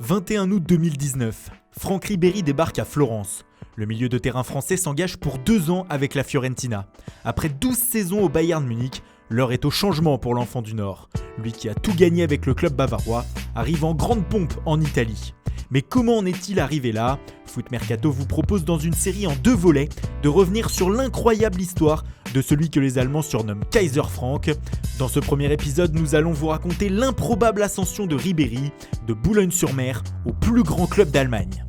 21 août 2019, Franck Ribéry débarque à Florence. Le milieu de terrain français s'engage pour 2 ans avec la Fiorentina. Après 12 saisons au Bayern Munich, l'heure est au changement pour l'enfant du Nord. Lui qui a tout gagné avec le club bavarois, arrive en grande pompe en Italie. Mais comment en est-il arrivé là ? Foot Mercato vous propose dans une série en 2 volets de revenir sur l'incroyable histoire de celui que les Allemands surnomment Kaiser Frank. Dans ce premier épisode, nous allons vous raconter l'improbable ascension de Ribéry, de Boulogne-sur-Mer au plus grand club d'Allemagne.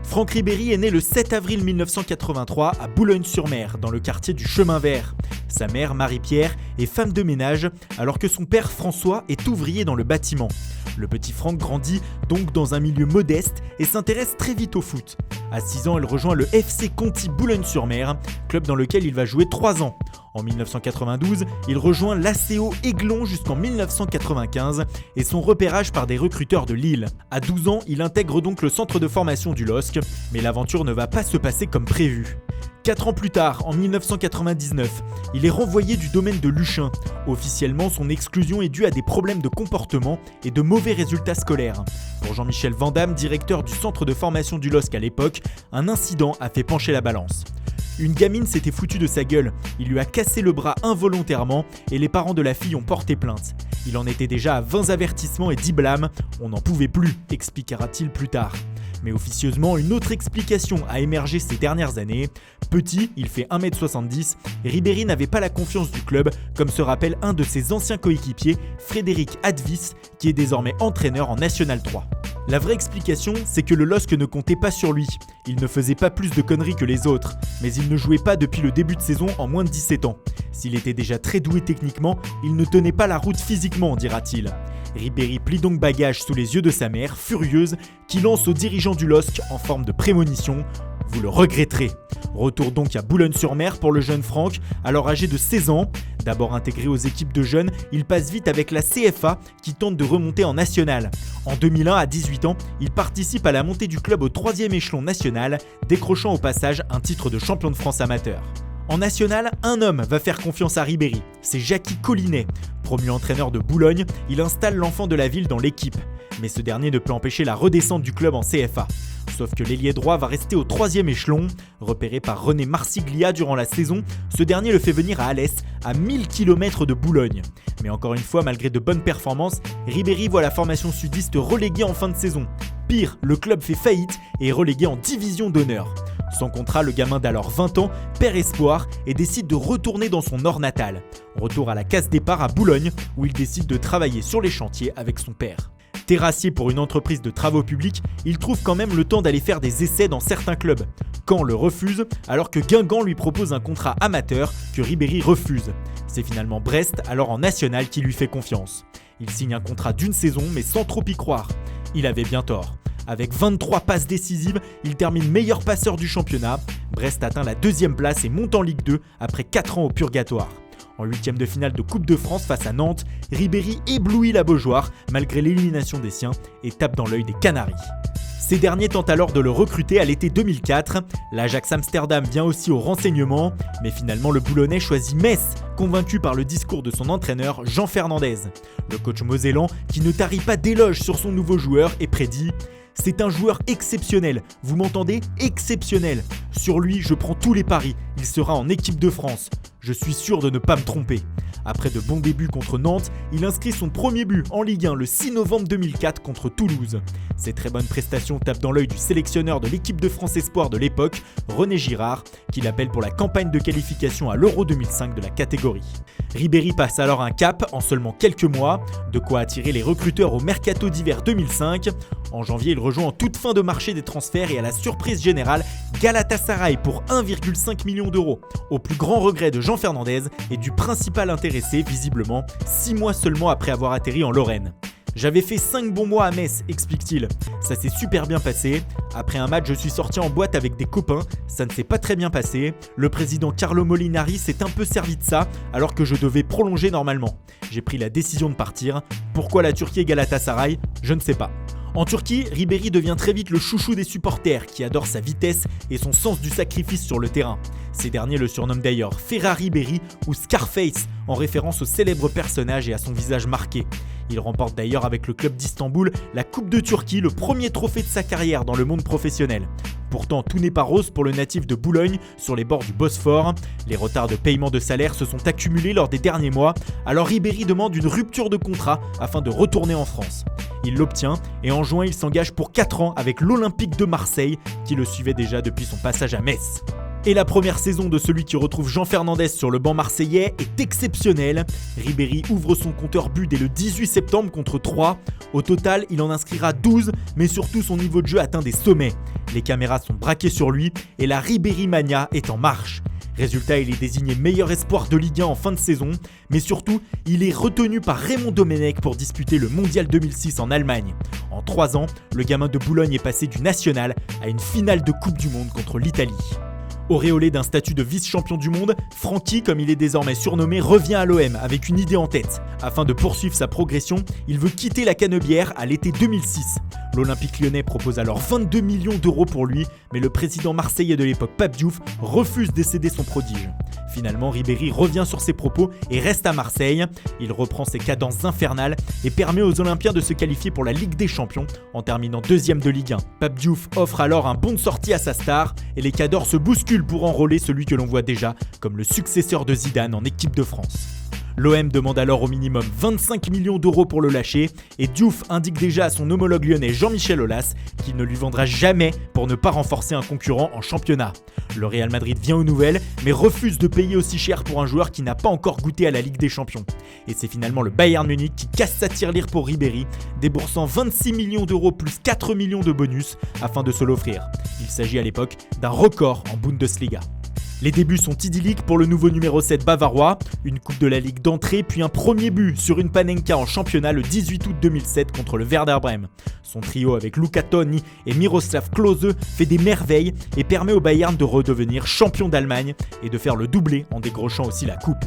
Franck Ribéry est né le 7 avril 1983 à Boulogne-sur-Mer, dans le quartier du Chemin Vert. Sa mère, Marie-Pierre, est femme de ménage, alors que son père, François, est ouvrier dans le bâtiment. Le petit Franck grandit donc dans un milieu modeste et s'intéresse très vite au foot. À 6 ans, il rejoint le FC Conti Boulogne-sur-Mer, club dans lequel il va jouer 3 ans. En 1992, il rejoint l'ACO Aiglon jusqu'en 1995 et son repérage par des recruteurs de Lille. À 12 ans, il intègre donc le centre de formation du LOSC, mais l'aventure ne va pas se passer comme prévu. 4 ans plus tard, en 1999, il est renvoyé du domaine de Luchin. Officiellement, son exclusion est due à des problèmes de comportement et de mauvais résultats scolaires. Pour Jean-Michel Vandamme, directeur du centre de formation du LOSC à l'époque, un incident a fait pencher la balance. Une gamine s'était foutue de sa gueule, il lui a cassé le bras involontairement et les parents de la fille ont porté plainte. Il en était déjà à 20 avertissements et 10 blâmes, on n'en pouvait plus, expliquera-t-il plus tard. Mais officieusement, une autre explication a émergé ces dernières années. Petit, il fait 1m70, Ribéry n'avait pas la confiance du club, comme se rappelle un de ses anciens coéquipiers, Frédéric Advis, qui est désormais entraîneur en National 3. La vraie explication, c'est que le LOSC ne comptait pas sur lui. Il ne faisait pas plus de conneries que les autres, mais il ne jouait pas depuis le début de saison en moins de 17 ans. S'il était déjà très doué techniquement, il ne tenait pas la route physiquement, dira-t-il. Ribéry plie donc bagage sous les yeux de sa mère, furieuse, qui lance aux dirigeants du LOSC en forme de prémonition « Vous le regretterez ». Retour donc à Boulogne-sur-Mer pour le jeune Franck, alors âgé de 16 ans. D'abord intégré aux équipes de jeunes, il passe vite avec la CFA qui tente de remonter en national. En 2001, à 18 ans, il participe à la montée du club au 3e échelon national, décrochant au passage un titre de champion de France amateur. En national, un homme va faire confiance à Ribéry, c'est Jackie Collinet. Promu entraîneur de Boulogne, il installe l'enfant de la ville dans l'équipe. Mais ce dernier ne peut empêcher la redescente du club en CFA. Sauf que l'ailier droit va rester au 3e échelon. Repéré par René Marsiglia durant la saison, ce dernier le fait venir à Alès, à 1000 km de Boulogne. Mais encore une fois, malgré de bonnes performances, Ribéry voit la formation sudiste reléguée en fin de saison. Pire, le club fait faillite et est relégué en division d'honneur. Sans contrat, le gamin d'alors 20 ans perd espoir et décide de retourner dans son nord natal. Retour à la case départ à Boulogne, où il décide de travailler sur les chantiers avec son père. Terrassier pour une entreprise de travaux publics, il trouve quand même le temps d'aller faire des essais dans certains clubs. Caen le refuse, alors que Guingamp lui propose un contrat amateur que Ribéry refuse. C'est finalement Brest, alors en national, qui lui fait confiance. Il signe un contrat d'1 saison, mais sans trop y croire. Il avait bien tort. Avec 23 passes décisives, il termine meilleur passeur du championnat. Brest atteint la 2e place et monte en Ligue 2 après 4 ans au purgatoire. En 8e de finale de Coupe de France face à Nantes, Ribéry éblouit la Beaujoire malgré l'élimination des siens et tape dans l'œil des Canaries. Ces derniers tentent alors de le recruter à l'été 2004. L'Ajax Amsterdam vient aussi au renseignement, mais finalement le Boulonnais choisit Metz, convaincu par le discours de son entraîneur Jean Fernandez. Le coach mosellan, qui ne tarit pas d'éloges sur son nouveau joueur, et prédit « C'est un joueur exceptionnel, vous m'entendez ? Exceptionnel. Sur lui, je prends tous les paris, il sera en équipe de France. Je suis sûr de ne pas me tromper. » Après de bons débuts contre Nantes, il inscrit son premier but en Ligue 1 le 6 novembre 2004 contre Toulouse. Ces très bonnes prestations tapent dans l'œil du sélectionneur de l'équipe de France Espoir de l'époque, René Girard, qui l'appelle pour la campagne de qualification à l'Euro 2005 de la catégorie. Ribéry passe alors un cap en seulement quelques mois, de quoi attirer les recruteurs au mercato d'hiver 2005. En janvier, il rejoint en toute fin de marché des transferts et à la surprise générale, Galatasaray pour 1,5 million d'euros, au plus grand regret de Jean Fernandez et du principal intéressé, visiblement, 6 mois seulement après avoir atterri en Lorraine. J'avais fait 5 bons mois à Metz, explique-t-il. Ça s'est super bien passé. Après un match, je suis sorti en boîte avec des copains. Ça ne s'est pas très bien passé. Le président Carlo Molinari s'est un peu servi de ça alors que je devais prolonger normalement. J'ai pris la décision de partir. Pourquoi la Turquie et Galatasaray ? Je ne sais pas. En Turquie, Ribéry devient très vite le chouchou des supporters qui adorent sa vitesse et son sens du sacrifice sur le terrain. Ces derniers le surnomment d'ailleurs Ferrari Ribéry ou Scarface en référence au célèbre personnage et à son visage marqué. Il remporte d'ailleurs avec le club d'Istanbul la Coupe de Turquie, le premier trophée de sa carrière dans le monde professionnel. Pourtant, tout n'est pas rose pour le natif de Boulogne sur les bords du Bosphore. Les retards de paiement de salaire se sont accumulés lors des derniers mois, alors Ribéry demande une rupture de contrat afin de retourner en France. Il l'obtient et en juin, il s'engage pour 4 ans avec l'Olympique de Marseille qui le suivait déjà depuis son passage à Metz. Et la première saison de celui qui retrouve Jean Fernandez sur le banc marseillais est exceptionnelle. Ribéry ouvre son compteur but dès le 18 septembre contre 3. Au total, il en inscrira 12, mais surtout son niveau de jeu atteint des sommets. Les caméras sont braquées sur lui et la Ribéry Mania est en marche. Résultat, il est désigné meilleur espoir de Ligue 1 en fin de saison, mais surtout, il est retenu par Raymond Domenech pour disputer le Mondial 2006 en Allemagne. En 3 ans, le gamin de Boulogne est passé du national à une finale de Coupe du Monde contre l'Italie. Auréolé d'un statut de vice-champion du monde, Francky, comme il est désormais surnommé, revient à l'OM avec une idée en tête. Afin de poursuivre sa progression, il veut quitter la Canebière à l'été 2006. L'Olympique lyonnais propose alors 22 millions d'euros pour lui, mais le président marseillais de l'époque, Pape Diouf, refuse de céder son prodige. Finalement, Ribéry revient sur ses propos et reste à Marseille. Il reprend ses cadences infernales et permet aux Olympiens de se qualifier pour la Ligue des Champions en terminant 2e de Ligue 1. Pape Diouf offre alors un bon de sortie à sa star et les cadors se bousculent pour enrôler celui que l'on voit déjà comme le successeur de Zidane en équipe de France. L'OM demande alors au minimum 25 millions d'euros pour le lâcher et Diouf indique déjà à son homologue lyonnais Jean-Michel Aulas qu'il ne lui vendra jamais pour ne pas renforcer un concurrent en championnat. Le Real Madrid vient aux nouvelles mais refuse de payer aussi cher pour un joueur qui n'a pas encore goûté à la Ligue des Champions. Et c'est finalement le Bayern Munich qui casse sa tirelire pour Ribéry, déboursant 26 millions d'euros plus 4 millions de bonus afin de se l'offrir. Il s'agit à l'époque d'un record en Bundesliga. Les débuts sont idylliques pour le nouveau numéro 7 bavarois, une coupe de la Ligue d'entrée puis un premier but sur une Panenka en championnat le 18 août 2007 contre le Werder Brême. Son trio avec Luca Toni et Miroslav Klose fait des merveilles et permet au Bayern de redevenir champion d'Allemagne et de faire le doublé en décrochant aussi la coupe.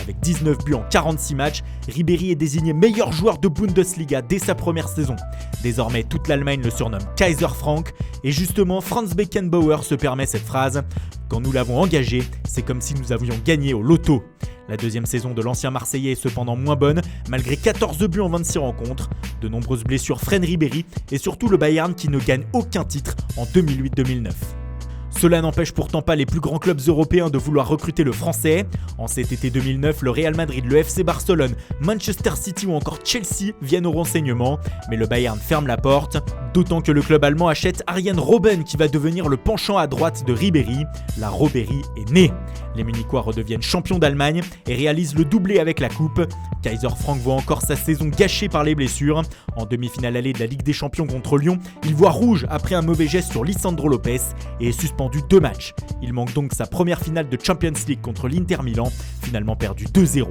Avec 19 buts en 46 matchs, Ribéry est désigné meilleur joueur de Bundesliga dès sa première saison. Désormais, toute l'Allemagne le surnomme Kaiser Frank et justement Franz Beckenbauer se permet cette phrase « Quand nous l'avons engagé, c'est comme si nous avions gagné au loto ». La deuxième saison de l'ancien Marseillais est cependant moins bonne, malgré 14 buts en 26 rencontres. De nombreuses blessures freinent Ribéry et surtout le Bayern qui ne gagne aucun titre en 2008-2009. Cela n'empêche pourtant pas les plus grands clubs européens de vouloir recruter le français. En cet été 2009, le Real Madrid, le FC Barcelone, Manchester City ou encore Chelsea viennent au renseignement, mais le Bayern ferme la porte, d'autant que le club allemand achète Arjen Robben qui va devenir le penchant à droite de Ribéry. La Robéry est née. Les Munichois redeviennent champions d'Allemagne et réalisent le doublé avec la coupe. Kaiser Frank voit encore sa saison gâchée par les blessures. En demi-finale allée de la Ligue des Champions contre Lyon, il voit rouge après un mauvais geste sur Lisandro Lopez et est suspendu 2 matchs. Il manque donc sa première finale de Champions League contre l'Inter Milan, finalement perdu 2-0.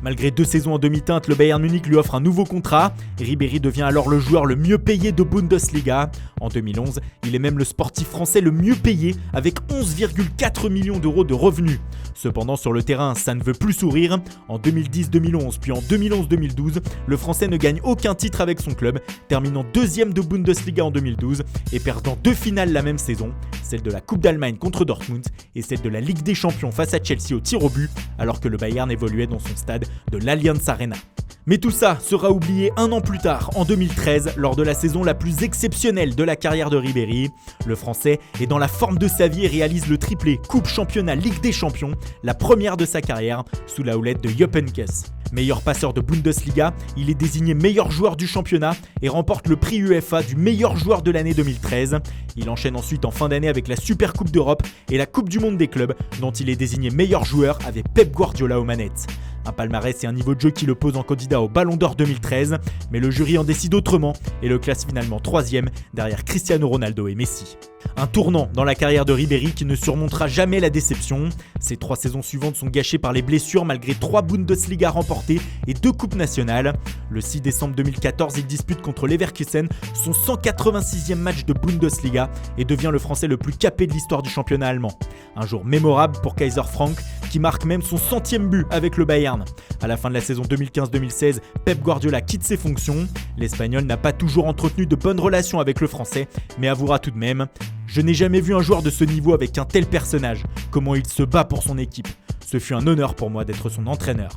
Malgré 2 saisons en demi-teinte, le Bayern Munich lui offre un nouveau contrat. Ribéry devient alors le joueur le mieux payé de Bundesliga. En 2011, il est même le sportif français le mieux payé avec 11,4 millions d'euros de revenus. Cependant, sur le terrain, ça ne veut plus sourire. En 2010-2011 puis en 2011-2012, le français ne gagne aucun titre avec son club, terminant 2e de Bundesliga en 2012 et perdant 2 finales la même saison, celle de la Coupe d'Allemagne contre Dortmund et celle de la Ligue des Champions face à Chelsea au tir au but, alors que le Bayern évoluait dans son stade de l'Allianz Arena. Mais tout ça sera oublié 1 an plus tard, en 2013, lors de la saison la plus exceptionnelle de la carrière de Ribéry. Le Français est dans la forme de sa vie et réalise le triplé Coupe, Championnat, Ligue des Champions, la première de sa carrière, sous la houlette de Jupp Heynckes. Meilleur passeur de Bundesliga, il est désigné meilleur joueur du championnat et remporte le prix UEFA du meilleur joueur de l'année 2013. Il enchaîne ensuite en fin d'année avec la Super Coupe d'Europe et la Coupe du Monde des clubs, dont il est désigné meilleur joueur avec Pep Guardiola aux manettes. Un palmarès et un niveau de jeu qui le pose en candidat au Ballon d'Or 2013, mais le jury en décide autrement et le classe finalement 3e derrière Cristiano Ronaldo et Messi. Un tournant dans la carrière de Ribéry qui ne surmontera jamais la déception. Ses 3 saisons suivantes sont gâchées par les blessures malgré 3 Bundesliga remportées et 2 coupes nationales. Le 6 décembre 2014, il dispute contre Leverkusen son 186e match de Bundesliga et devient le Français le plus capé de l'histoire du championnat allemand. Un jour mémorable pour Kaiser Frank qui marque même son 100e but avec le Bayern. À la fin de la saison 2015-2016, Pep Guardiola quitte ses fonctions. L'Espagnol n'a pas toujours entretenu de bonnes relations avec le Français, mais avouera tout de même « Je n'ai jamais vu un joueur de ce niveau avec un tel personnage. Comment il se bat pour son équipe. Ce fut un honneur pour moi d'être son entraîneur.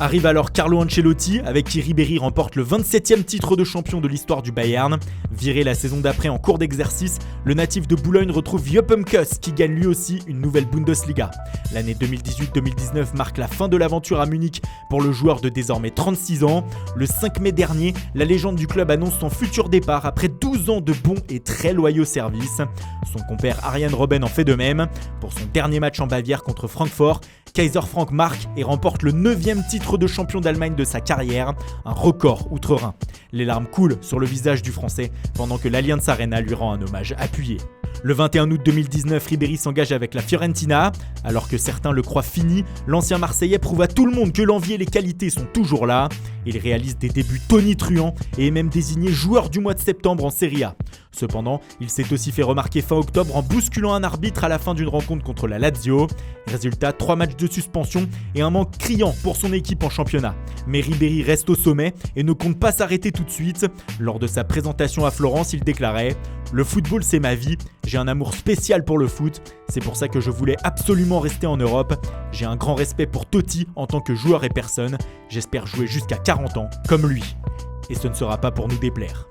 Arrive alors Carlo Ancelotti, avec qui Ribéry remporte le 27e titre de champion de l'histoire du Bayern. Viré la saison d'après en cours d'exercice, le natif de Boulogne retrouve Jupp Heynckes qui gagne lui aussi une nouvelle Bundesliga. L'année 2018-2019 marque la fin de l'aventure à Munich pour le joueur de désormais 36 ans. Le 5 mai dernier, la légende du club annonce son futur départ après 12 ans de bons et très loyaux services. Son compère Arjen Robben en fait de même. Pour son dernier match en Bavière contre Francfort, Kaiser Frank marque et remporte le 9e titre de champion d'Allemagne de sa carrière, un record outre-Rhin. Les larmes coulent sur le visage du Français pendant que l'Allianz Arena lui rend un hommage appuyé. Le 21 août 2019, Ribéry s'engage avec la Fiorentina. Alors que certains le croient fini, l'ancien Marseillais prouve à tout le monde que l'envie et les qualités sont toujours là. Il réalise des débuts tonitruants et est même désigné joueur du mois de septembre en Serie A. Cependant, il s'est aussi fait remarquer fin octobre en bousculant un arbitre à la fin d'une rencontre contre la Lazio. Résultat, 3 matchs de suspension et un manque criant pour son équipe en championnat. Mais Ribéry reste au sommet et ne compte pas s'arrêter tout de suite. Lors de sa présentation à Florence, il déclarait « Le football, c'est ma vie. J'ai un amour spécial pour le foot. C'est pour ça que je voulais absolument rester en Europe. J'ai un grand respect pour Totti en tant que joueur et personne. J'espère jouer jusqu'à 40 ans, comme lui. Et ce ne sera pas pour nous déplaire. »